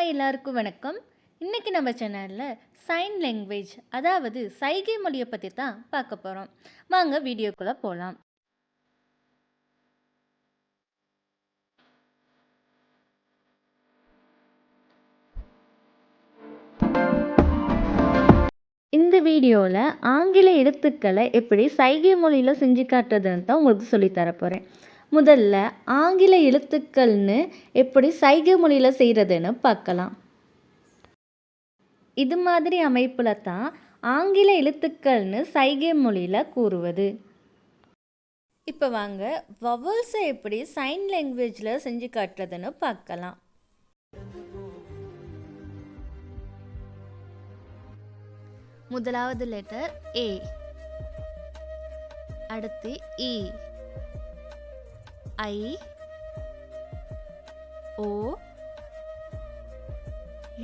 Hi எல்லாருக்கும் வணக்கம். இன்றைக்கி நம்ம சேனலில் சைன் லாங்குவேஜ் அதாவது சைகை மொழியை பற்றி தான் பார்க்க போகிறோம். வாங்க வீடியோக்குள்ளே போகலாம். இந்த வீடியோவில் ஆங்கில எழுத்துக்களை எப்படி சைகை மொழியில் செஞ்சு காட்டுறதுன்னு தான் உங்களுக்கு சொல்லித்தர போகிறேன். முதல்ல ஆங்கில எழுத்துக்கள்னு எப்படி சைகை மொழியில் செய்கிறதுன்னு பார்க்கலாம். இது மாதிரி அமைப்பில் தான் ஆங்கில எழுத்துக்கள்னு சைகை மொழியில் கூறுவது. இப்போ வாங்க வவல்ஸை எப்படி சைன் லாங்குவேஜில் செஞ்சு காட்டுறதுன்னு பார்க்கலாம். முதலாவது லெட்டர் ஏ, அடுத்து இ, ஐ, ஓ,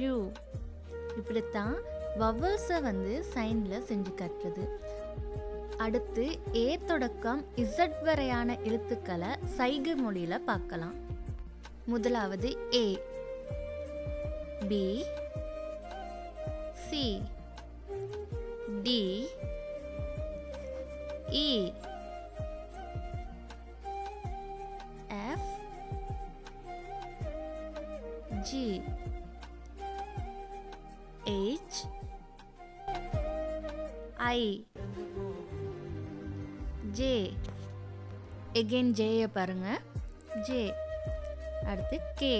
யூ. இப்படித்தான் வவல்ஸை சைனில் செஞ்சு காட்டுறது. அடுத்து ஏ தொடக்கம் இசட் வரையான எழுத்துக்களை சைகை மொழியில் பார்க்கலாம். முதலாவது A, B, C, D, E, F, G, H, I, J. again J பாருங்க, J. அடுத்து K.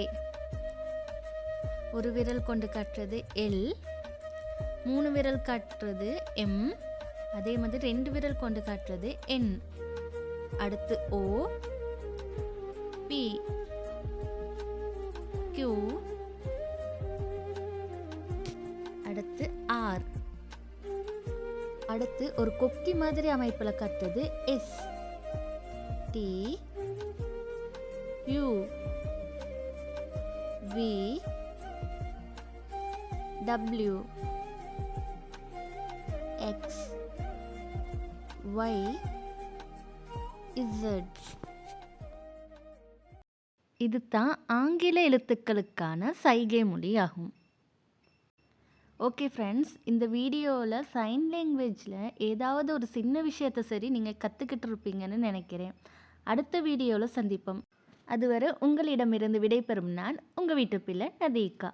ஒரு விரல் கொண்டு காட்டுறது L, 3 விரல் காட்டுறது M, அதே மாதிரி 2 விரல் கொண்டு காட்டுறது N. அடுத்து O, P, Q, அடுத்து ஆர். அடுத்து ஒரு கொக்கி மாதிரி அமைப்பில் கட்டுறது S, T, U, V, W, X, Y, Z. இது தான் ஆங்கில எழுத்துக்களுக்கான சைகை மொழி ஆகும். ஓகே ஃப்ரெண்ட்ஸ், இந்த வீடியோவில் சைன் லாங்குவேஜில் ஏதாவது ஒரு சின்ன விஷயத்தை சரி நீங்கள் கற்றுக்கிட்டு இருப்பீங்கன்னு நினைக்கிறேன். அடுத்த வீடியோவில் சந்திப்போம். அதுவரை உங்களிடமிருந்து விடைபெறும் நான் உங்கள் வீட்டு பிள்ளை நதீகா.